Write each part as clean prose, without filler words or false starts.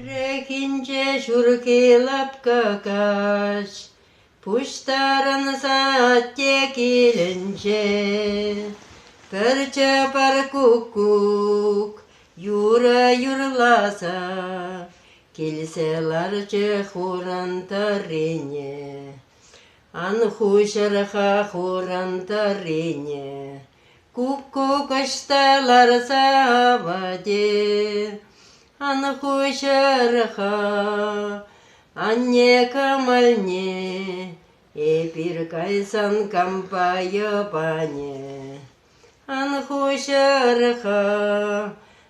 Rekince şurkilap kakaş, puştarın saatte gelince, bir çapar kukuk, yura yurlasa, kelselerce huran tarine, an huşarha huran tarine, kukuk açtalar savade, an huşarha, anne kamalne, bir kaysan kampaya bane, an huşarha,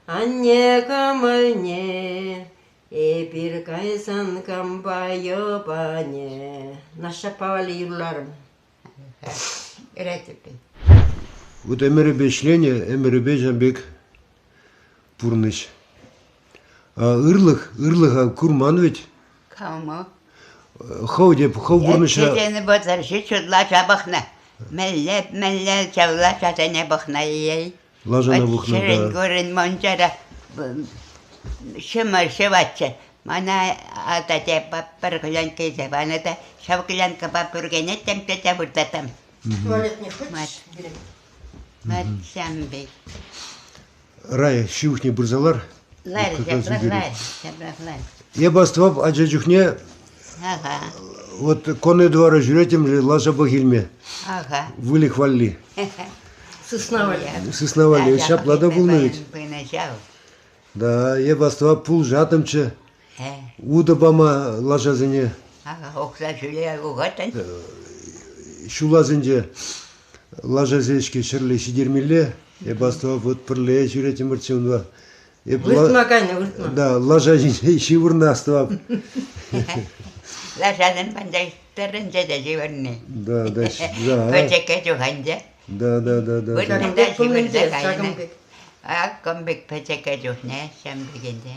anne kamalne, bir kaysan kampaya bane. Naşa pavali yıllarım. Öğretip. Вот Эмре чление, Эмре Жамбек Пурныч. А ырлыга курман ведь. Кому? Хау бурныша. Ечедені бөтір, шүчудлаша бұқна. Мәлле чавлаша сәне бұқна ей. Лажана бухна, Шырын да. көрін мончара шымыр шыватшы. Мана ата тепап бір күлін кейсе, бана да шав күлін капап бүргені темпете бұртатам. Tuvalet ne хочешь? Мат шамбек. Рая, щухни бурзалар. Лар, шабрахлар. Я бастывап ажажухне, Ага, вот конные двора жүретем лажа бахилме. ага. Выли хвалли. Сысновали. Сысновали, шаплада был ведь. Да, я бастывап пул жатымчы. Уда бама лажа зене. Ага, оқса жүле ұғатын. Шулазынже лажа зешке шырле сидермеле. Я бастывап вот пырле жүретем бірчемдва. Выртма кайны, выртма. Да, лажа зене шивырна астывап. Лашадың бандай тұрынжа да живырны. Да. Пөтеке жүғанжа. Да. Выртында живырда кайны. Шагымбек. Аққымбек пөтеке жүғне, шамбегенде.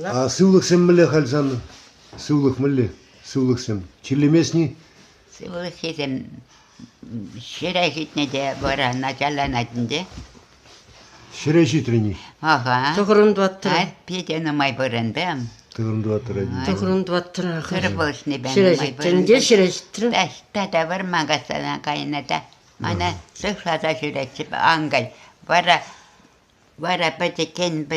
А сывлықсем міле халсан, сывлық міле, сывлықсем. Чирлемесни? Сывлық хитім шыра хитнеде бора началанатынде. Шыра житрени. Ага. Тұғырынды баттыра. Петен умай бұрындым. Тығырынды атыра. Тұғырынды баттыра. Кыр болшыны бән Шыра умай жеттірін де шыра жеттірін. Тата бір маңғастана қайыната. Мана сұқсата жүрексіп аңғай. Бара пөтекен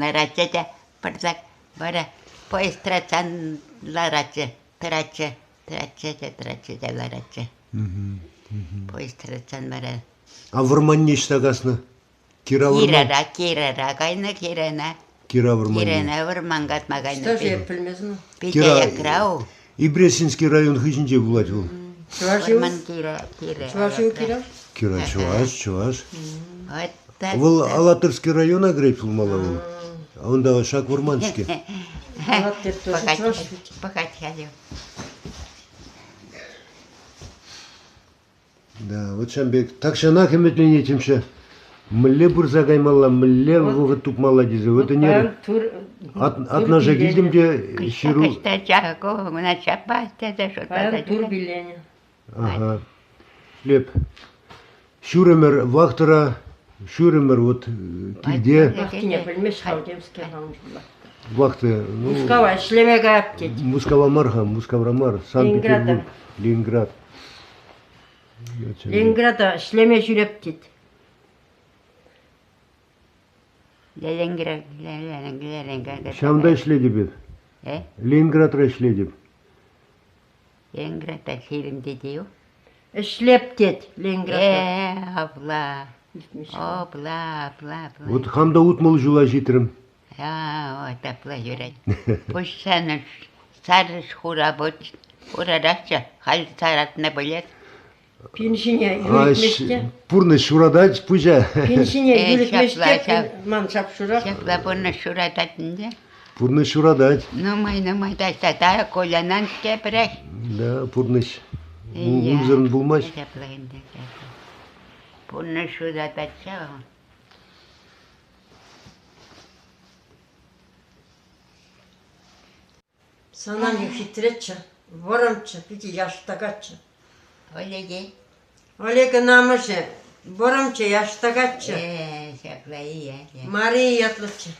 ларачыда. Бірдік бара поистрацан ларачы. Трачы да ларачы. Поистрацан бара. А варман не штагасны? Кира варман? Кирара, кайны кирана. Кира варман. Кирана вармангат магайны. Что же я білмезім? Питая крау. Ибресинский район хыжинже булать был. Варман кира. Чувашин кира? Кира, чуваш. Вот так. Был Алатырский район агрепил мало был. А он давай шаг варманчики. Покачали. Да, вот Шамбек. Так шанах эметлене темше. Мілле бурза каймалла, мілле вұғы туп мала дезі. Вот не от ножа келдім де ширу. Кышта чако, мына чапа, теде шотпада. Тур билені. Ага. Леп. Шуремер вахтара, шуремер вот килде. Вақтине білмеш хаудемске хаумжылла. Вахты. Мускава шлеме қайып кет. Мускава марха, Мускаврамар, Санкт-Петербург, Ленинград. Ленинграда шлеме жүреп кет. Ленинград. Шамда ишледі беп. Ленинградра ишледі. Ленинградта фильмде деу. Ішлеп кет Ленинградда. Опла. Вот хамда утмал жула житрім. Вот опла жүрет. Пусть саны сарыш хура бұд. Хурадақча, хал саратына білет. Пеншине юритмешке. Пурны шурадач пужа. Пеншине юритмешке. Ман шапшура. Шапла бұны шурататынды. Пурны шурадач. Нумай, тастата колянан кепірек. Да, пурныш. Улзырын булмаш. Бұны шурататша. Sana ne fitretçe, varımçe, peki yaştagатче. Олеги. Олега намыше, varımçe, yaştagатче. Şaplayı ya. Мария ятлыче.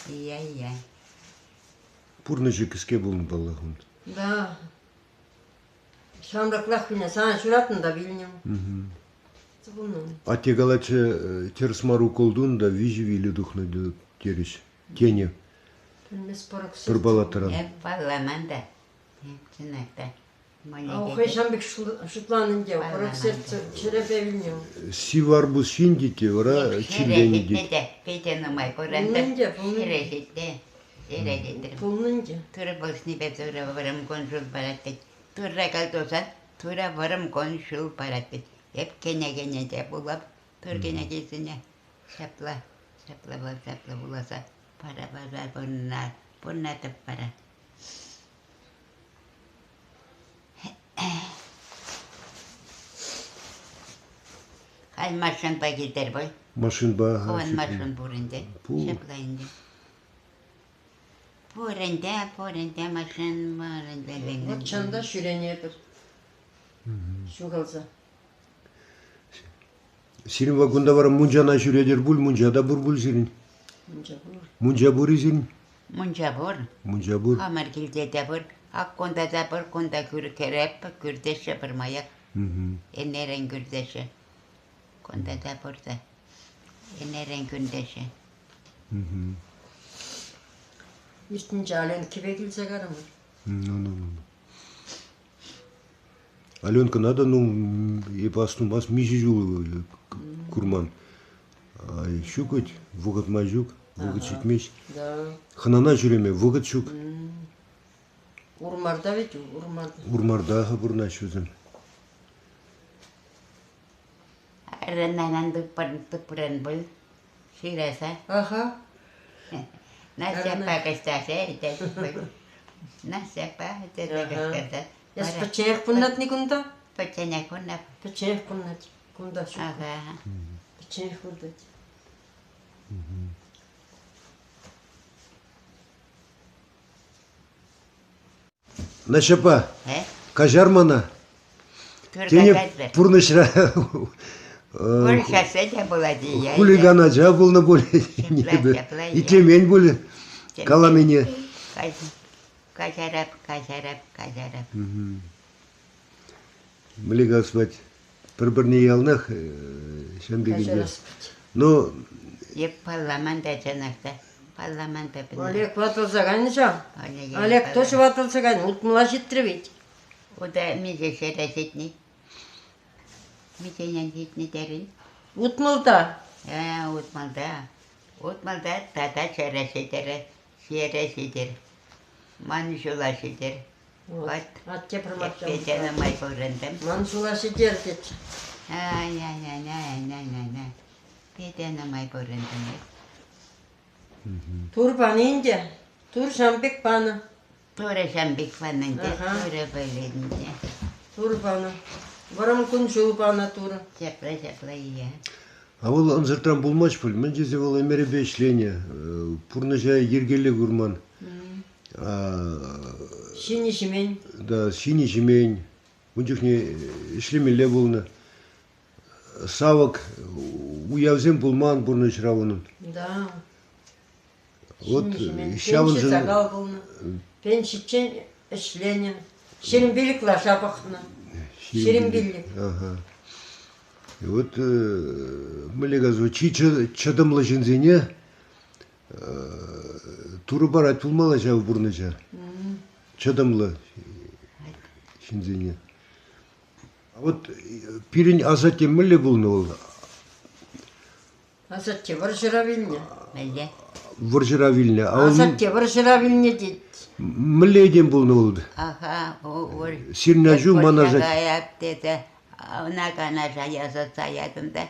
Iya. Пурнычы кіске болын баллахын. Да. Şamraklak yine sana şuratın da bilmiyorum. Bunun. Атегалачы терсмару колдун да вижи вили духнады териш. Тени. Bilmez parak sırtı. Турбалатыран. Hep parlamenda. Çınakta. Okuyuşan bir şutlanınca parak sırtı şerefe bilmiyorum. Сиварбус шиндите, вара чилени дит. Şereşitte. Peçenumay koranda. Bulununca. Şereşitte. Şereşitte. Bulununca. Tura bolsni be tura varım konsul paratte. Tura kaltosan. Tura varım konsul paratte. Hep kene de bulap. Tur kene kesine. Şapla. Şapla bulasa. Para bunlar. Bunlar da para. Hal maşın paketler boy. Машин ба. Kovan maşın burinde. Bu. Şaplayınca. Burinde maşın burinde. O çanda şüreniye bir. Şu kalsa. Сирин вагонда вара мунжана жүредер бул мунжада бур сирин. Bunca bulur. Мунжа бур сирин. Munca bur. Мунжа бур. Hamar gilde bur. Akkonda da bur. Konda kerep. Kürdeşe bir mayak. Eneren kürdeşe. Konda da burada. Eneren kürdeşe. Üstünce alen kibe gilse karamır. Ну. Аленка, надо, и пастумас мижижу курман. Щукать, вогат мажук, вогат читмеш. Da. Ханана жүреме, вогат щук. Urmarda ve urmarda. Урмарда бурна шузым. Renanan tupuran bul. Sirasa. Aha. Nasapa kastase. Nasapa. Jas pečenek punnat ni kunda? Pacana kunap. Pečenek punnat. Kunda şu. Aha. Pečenek kundat. Нашапа, He? кажармана. Tur Тени kakatlar. пурнышра. Konuşası da buladı ya. Хулигана жабылны боле. Şapla. Икемень боле. Каламене. Kaşarap. Млега спать. Бір-біріне ялнах, шамбегенде. Kaçarası. Но Hep parlamenta çanakta. Parlamenta bina. Olek vatılsa kaynıca. Öyle Olek yapalım. toşu vatılsa kaynı. Utmula jittirvit. O da mize şeresetni. Mize yanjitni derin. Utmulda. Utmalda tata şeresetere. Şeresetere. Manşula şeter. At yapırmaktan. Hep becanamay korandım. Mansula şeker geç. Ay. Becanamay korandım. Tur bana ince. Tur şampik bana. Tora şambik fanınca. Aha. Tora böyleyince. Tur bana. Varam kun şu bana tur. Şapla iya. Авыл ынжыртан болмаш бұл. Мен жезе ол эмере бешление. Пурныжа ергелі гурман. Şini şimen. Да, синий жемень. Мунжихне ишлемеле болны. Савак уявзем булман бурны шравынын. Da. Вот Şini şimen. şavın Pençi sakal kılını. Pençi için işlenin. Şirin birlikler şapakını. Şirin birlik. Ага. И вот млегазу чадымлы жинзене туры барат пулмала жау бурныжа. Чадымлы жинзене. А вот пирин азат еммеле булны ол. Asatçı var şırabilne. Öyle. Варжыра вилне. А ол Asatçı var şırabilne dedi. мле еден булны ол. Aha, o Сирнажу манажат. Yap dedi. Ona kanaşa yazısa yadımda.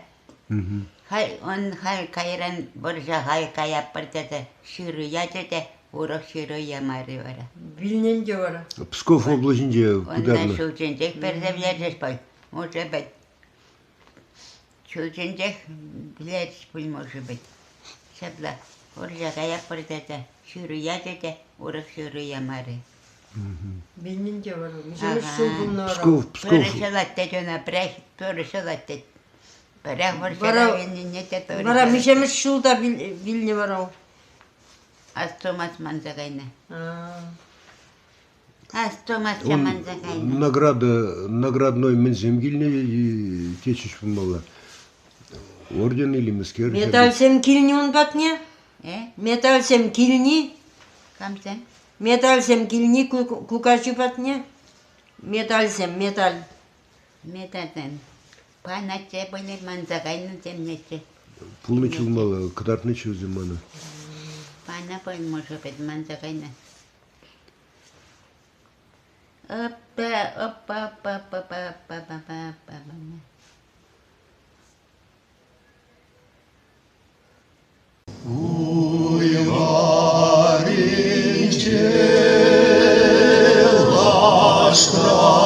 Hal kayran borca hal kayap dedi. Şırı yazıda. Uğrak şırı yamarı var. Bilnence var. Псков облачинде Ondan кударны. şuçuncak berzevlerce bay. Может şuçuncak bilet bul может быть. Şabla. Borca kayap dedi. Şırı yazıda. Uğrak şırı yamarı. Bilnence var. Bizim Aha. şu bunlar. Псков. Перешалатте жона прех, перешалатте. Перехоршала Vara не те vara mişemiz şu da bilne var o. Астомас манзагайна. А, Астомас Он манзагайна. наградной мензем килне течиш булмалла. Орден или мискер. Металсем килни он батне? Металсем килни? Камсен? Металсем килни кукачу батне? Металсем, металь. Метатен. Паначе были манзагайна темнече. Пулны чулмалла, кытартны чузыманы. Пана был может быть манзагайна. Опа, опа, опа, опа, опа, опа, опа, опа. Уйварите лаштра